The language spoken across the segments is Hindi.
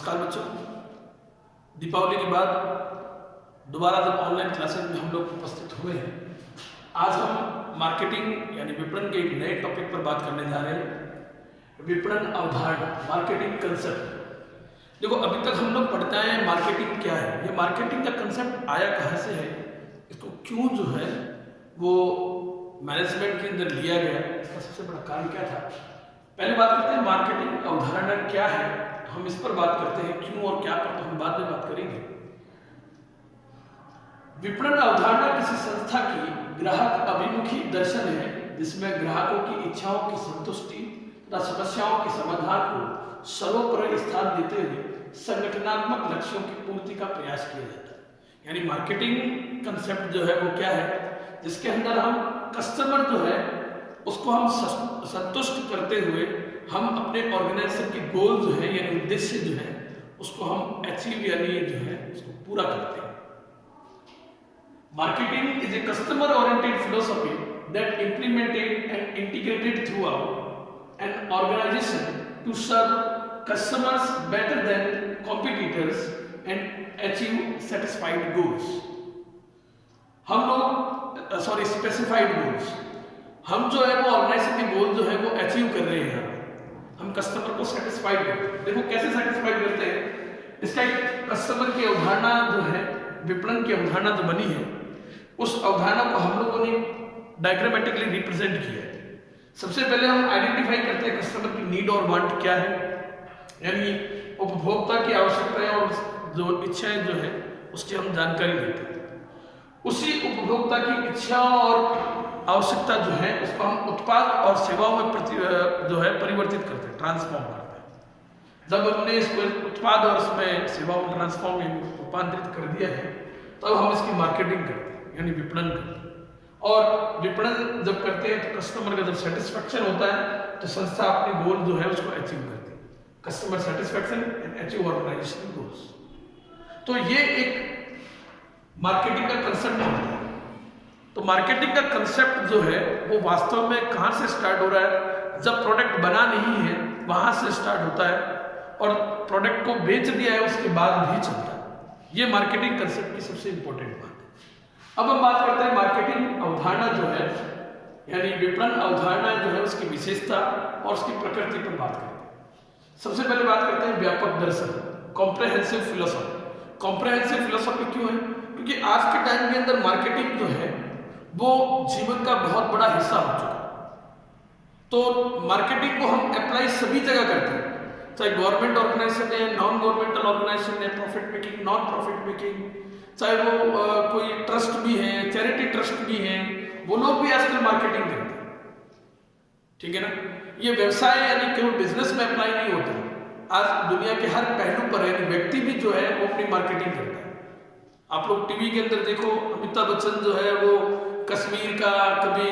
नमस्कार बच्चों। दीपावली के बाद दोबारा जब ऑनलाइन क्लासेस में हम लोग उपस्थित हुए हैं, आज हम मार्केटिंग यानी विपणन के एक नए टॉपिक पर बात करने जा रहे हैं। विपणन अवधारणा, मार्केटिंग कंसेप्ट। देखो, अभी तक हम लोग पढ़ते हैं मार्केटिंग क्या है, ये मार्केटिंग का कंसेप्ट आया कहाँ से है, इसको क्यों जो है वो मैनेजमेंट के अंदर लिया गया, इसका सबसे बड़ा कारण क्या था। पहले बात करते हैं मार्केटिंग अवधारणा क्या है, हम इस पर बात करते हैं। क्यों और क्या पर तो हम बाद में बात करेंगे। विपणन अवधारणा किसी संस्था की ग्राहक अभिमुखी दर्शन है जिसमें ग्राहकों की इच्छाओं की संतुष्टि तथा समस्याओं के समाधान को सर्वोपरि स्थान देते हुए संगठनात्मक लक्ष्यों की पूर्ति का प्रयास किया जाता है। यानी मार्केटिंग कंसेप्ट जो है वो क्या है, जिसके अंदर हम कस्टमर जो है उसको हम संतुष्ट करते हुए हम अपने ऑर्गेनाइजेशन के गोल जो है यानी उद्देश्य जो है उसको हम अचीव यानी जो है उसको पूरा करते हैं। Marketing is a customer oriented philosophy that implemented and integrated throughout an organisation to serve customers better than competitors and achieve satisfied goals. हम लोग स्पेसिफाइड गोल्स, हम जो है वो ऑर्गेनाइजेशन के गोल जो है वो अचीव कर रहे हैं। हम कस्टमर को सेटिस्फाइड करते हैं। देखो कैसे सेटिस्फाइड करते हैं, इसका एक कस्टमर की अवधारणा जो है, विपणन की अवधारणा जो बनी है, उस अवधारणा को हम लोगों ने डायग्रामेटिकली रिप्रेजेंट किया है। सबसे पहले हम आइडेंटिफाई करते हैं कस्टमर की नीड और वांट क्या है, यानी उपभोक्ता की आवश्यकताएं और जो इच्छाएं जो है उसकी हम जानकारी देते हैं। उसी उपभोक्ता की इच्छा और आवश्यकता जो है उसको हम उत्पाद और सेवाओं में जो है परिवर्तित करते हैं, ट्रांसफॉर्म करते हैं। जब हमने इसको उत्पाद और उसमें सेवाओं में ट्रांसफॉर्म रूपांतरित कर दिया है, तब हम इसकी मार्केटिंग करते हैं यानी विपणन करते हैं। और विपणन जब करते हैं तो कस्टमर का जब सेटिस्फेक्शन होता है तो संस्था अपने गोल जो है उसको अचीव करती है। Customer satisfaction and achieve organisation goals. तो ये एक मार्केटिंग का कंसेप्ट होता है। तो मार्केटिंग का कंसेप्ट जो है वो वास्तव में कहाँ से स्टार्ट हो रहा है, जब प्रोडक्ट बना नहीं है वहां से स्टार्ट होता है और प्रोडक्ट को बेच दिया है उसके बाद भी चलता है। ये मार्केटिंग कंसेप्ट की सबसे इंपॉर्टेंट बात है। अब हम बात करते हैं मार्केटिंग अवधारणा जो है यानी विपणन अवधारणा जो है उसकी विशेषता और उसकी प्रकृति पर बात करते हैं। सबसे पहले बात करते हैं व्यापक दर्शन, कॉम्प्रहेंसिव फिलोसॉफी। कॉम्प्रहेंसिव फिलोसॉफी क्यों है, क्योंकि आज के टाइम के अंदर मार्केटिंग जो है वो जीवन का बहुत बड़ा हिस्सा हो चुका है। तो मार्केटिंग को हम अप्लाई सभी जगह करते हैं, चाहे गवर्नमेंट ऑर्गेनाइजेशन है, नॉन गवर्नमेंटल ऑर्गेनाइजेशन है, profit making, non profit making, चाहे वो कोई ट्रस्ट भी है, चैरिटी ट्रस्ट भी है, वो लोग भी आजकल मार्केटिंग करते हैं। ठीक है ना। ये व्यवसाय यानी केवल बिजनेस में अप्लाई नहीं होता, आज दुनिया के हर पहलू पर यानी व्यक्ति भी जो है वो अपनी मार्केटिंग करता है। आप लोग टीवी के अंदर देखो, अमिताभ बच्चन जो है वो कश्मीर का, कभी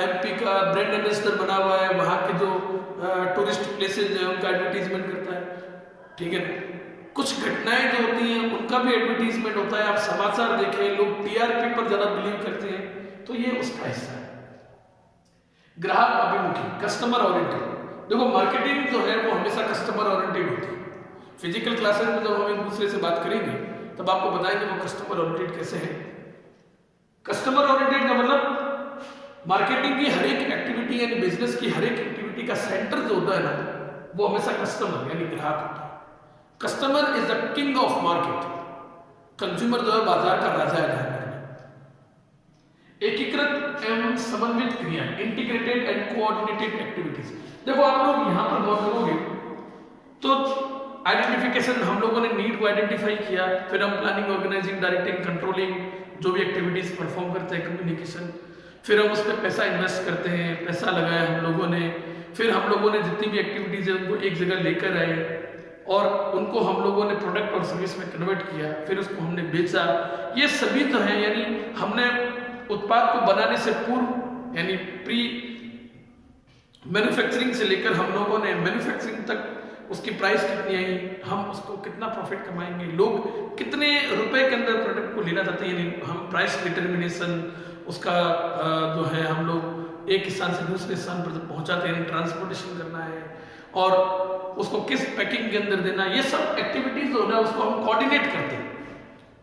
एमपी का ब्रांड एम्बेसडर बना हुआ है, वहाँ के जो टूरिस्ट प्लेसेज है उनका एडवर्टीजमेंट करता है। ठीक है ना। कुछ घटनाएं जो होती हैं उनका भी एडवर्टीजमेंट होता है। आप समाचार देखें, लोग टीआरपी पर ज़्यादा बिलीव करते हैं, तो ये उसका हिस्सा है। ग्राहक अभिमुखी, कस्टमर ओरिएंटेड। देखो मार्केटिंग जो है वो हमेशा कस्टमर ओरिएंटेड होती है। फिजिकल क्लासेस में जब हम एक दूसरे से बात करेंगे तब आपको बताएंगे वो कस्टमर ओरिएंटेड कैसे है। कस्टमर ओरिएंटेड का मतलब मार्केटिंग की हर एक एक्टिविटी यानी बिजनेस की हर एक एक्टिविटी का सेंटर जो होता है ना, वो हमेशा कस्टमर यानी ग्राहक होता है। Customer is the king of market. Consumer जो है बाजार का राजा है। ध्यान रखना। एकीकृत एवं समन्वित क्रिया, इंटीग्रेटेड एंड कोऑर्डिनेटेड एक्टिविटीज। देखो आप लोग यहाँ पर गौर करोगे तो आइडेंटिफिकेशन, हम लोगों ने नीड को आइडेंटिफाई किया, फिर हम प्लानिंग, ऑर्गेनाइजिंग, डायरेक्टिंग, कंट्रोलिंग जो भी एक्टिविटीज परफॉर्म करते हैं, कम्युनिकेशन, फिर हम उस पर पैसा इन्वेस्ट करते हैं, पैसा लगाया हम लोगों ने, फिर हम लोगों ने जितनी भी एक्टिविटीज है उनको एक जगह लेकर आए और उनको हम लोगों ने प्रोडक्ट और सर्विस में कन्वर्ट किया, फिर उसको हमने बेचा। ये सभी जो है यानी हमने उत्पाद को बनाने से पूर्व यानी प्री मैन्युफैक्चरिंग से लेकर हम लोगों ने मैन्युफैक्चरिंग तक उसकी प्राइस कितनी आई, हम उसको कितना प्रॉफिट कमाएंगे, लोग कितने रुपए के अंदर प्रोडक्ट को लेना चाहते हैं, यानी हम प्राइस डिटर्मिनेशन उसका जो है हम लोग एक स्थान से दूसरे स्थान पर जब पहुंचाते हैं, ट्रांसपोर्टेशन करना है, और उसको किस पैकिंग के अंदर देना, ये सब एक्टिविटीज जो है उसको हम कोऑर्डिनेट करते हैं,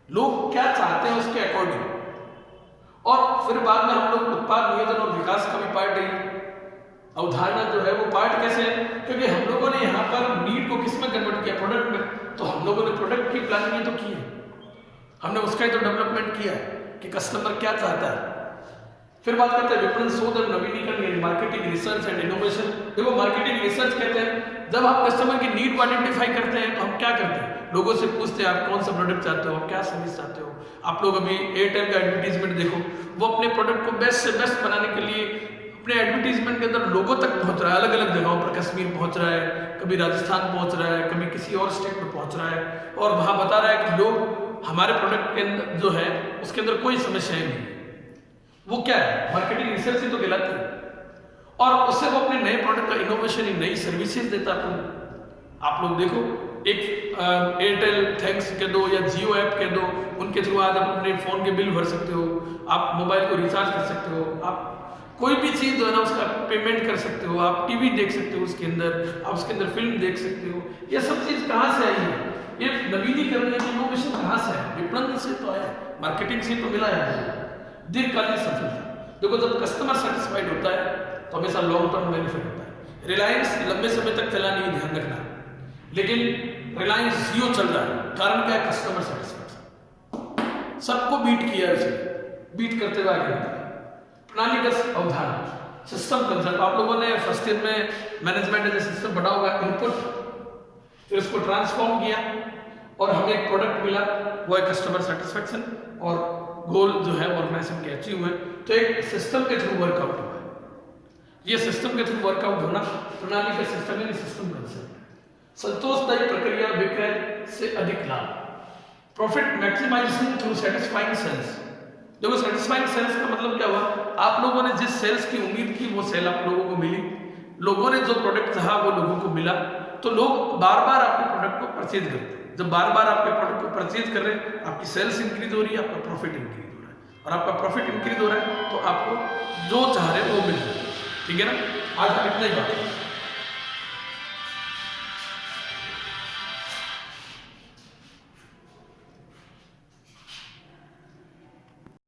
लोग क्या चाहते हैं उसके अकॉर्डिंग। और फिर बाद में हम लोग उत्पाद नियोजन और विकास का भी पार्ट है। अवधारणा जो है वो पार्ट कैसे है, क्योंकि हम लोगों ने यहाँ पर नीड को किस में कन्वर्ट किया, प्रोडक्ट में। तो हम लोगों ने प्रोडक्ट की प्लानिंग ही तो की है, हमने उसका ही तो डेवलपमेंट किया है कि कस्टमर क्या चाहता है। फिर बात करते हैं विपणन शोध और नवीनीकरण यानी मार्केटिंग रिसर्च एंड इनोवेशन। देखो मार्केटिंग रिसर्च कहते हैं जब हम कस्टमर की नीड को आइडेंटिफाई करते हैं तो हम क्या करते हैं, लोगों से पूछते हैं आप कौन सा प्रोडक्ट चाहते हो, क्या सर्विस चाहते हो। आप लोग अभी एयरटेल का एडवर्टीजमेंट देखो, वो अपने प्रोडक्ट को बेस्ट से बेस्ट बनाने के लिए अपने एडवर्टीजमेंट के अंदर लोगों तक पहुंच रहा है, अलग अलग जगहों पर, कश्मीर पहुंच रहा है, कभी राजस्थान पहुंच रहा है, कभी किसी और स्टेट में पहुंच रहा है, और वहां बता रहा है कि लोग हमारे प्रोडक्ट के अंदर जो है उसके अंदर कोई समस्याएं नहीं। वो क्या है, मार्केटिंग रिसर्च ही तो कहलाती है। और उससे वो अपने नए प्रोडक्ट का इनोवेशन, नई सर्विसेज देता है। आप लोग देखो, एक एयरटेल थैंक्स कह दो या जियो ऐप कह दो, उनके थ्रू आज आप अपने फ़ोन के बिल भर सकते हो, आप मोबाइल को रिचार्ज कर सकते हो, आप कोई भी चीज़ जो है ना उसका पेमेंट कर सकते हो, आप टीवी देख सकते हो उसके अंदर, आप उसके अंदर फिल्म देख सकते हो। ये सब चीज़ कहाँ से आई है, ये नवीनीकरण या इनोवेशन कहाँ से है, विपणन से तो आया, मार्केटिंग से तो मिला है। दीर्घकालीन सफलता, देखो जब कस्टमर सेटिस्फाइड होता है तो हमेशा लॉन्ग टर्म बेनिफिट होता है। रिलायंस लंबे समय तक चला नहीं, ध्यान रखना, लेकिन रिलायंस जियो चल रहा है, कारण क्या है, कस्टमर सेटिस्फैक्शन, सबको बीट किया है, उसे बीट करते हुए आगे। प्रणालीगत अवधारणा, सिस्टम कंसेप्ट, आप लोगों ने फर्स्ट ईयर में मैनेजमेंट एज ए सिस्टम पढ़ा होगा, इनपुट, फिर उसको ट्रांसफॉर्म किया और हमें एक प्रोडक्ट मिला, वो है कस्टमर सेटिस्फैक्शन, और गोल जो है ऑर्गेनाइजेशन के अचीव हुए, तो एक सिस्टम के थ्रू वर्कआउट हुआ। ये सिस्टम के थ्रू वर्कआउट होना प्रणाली का सिस्टम है, सिस्टम कंसेप्ट। संतोषदायी प्रक्रिया विक्रय से अधिक लाभ, profit maximisation through satisfying sales. देखो सेटिस्फाइंग सेल्स का मतलब क्या हुआ, आप लोगों ने जिस सेल्स की उम्मीद की वो सेल आप लोगों को मिली, लोगों ने जो प्रोडक्ट चाहा वो लोगों को मिला, तो लोग बार बार आपके प्रोडक्ट को परचेज करते हैं। जब बार बार आपके प्रोडक्ट को परचेज कर रहे हैं, आपकी सेल्स इंक्रीज हो रही है, आपका प्रॉफिट इंक्रीज हो रहा है, और आपका प्रॉफिट इंक्रीज हो रहा है तो आपको जो चाह रहे हैं वो मिल रहा है। ठीक है ना, आज इतना ही बात है।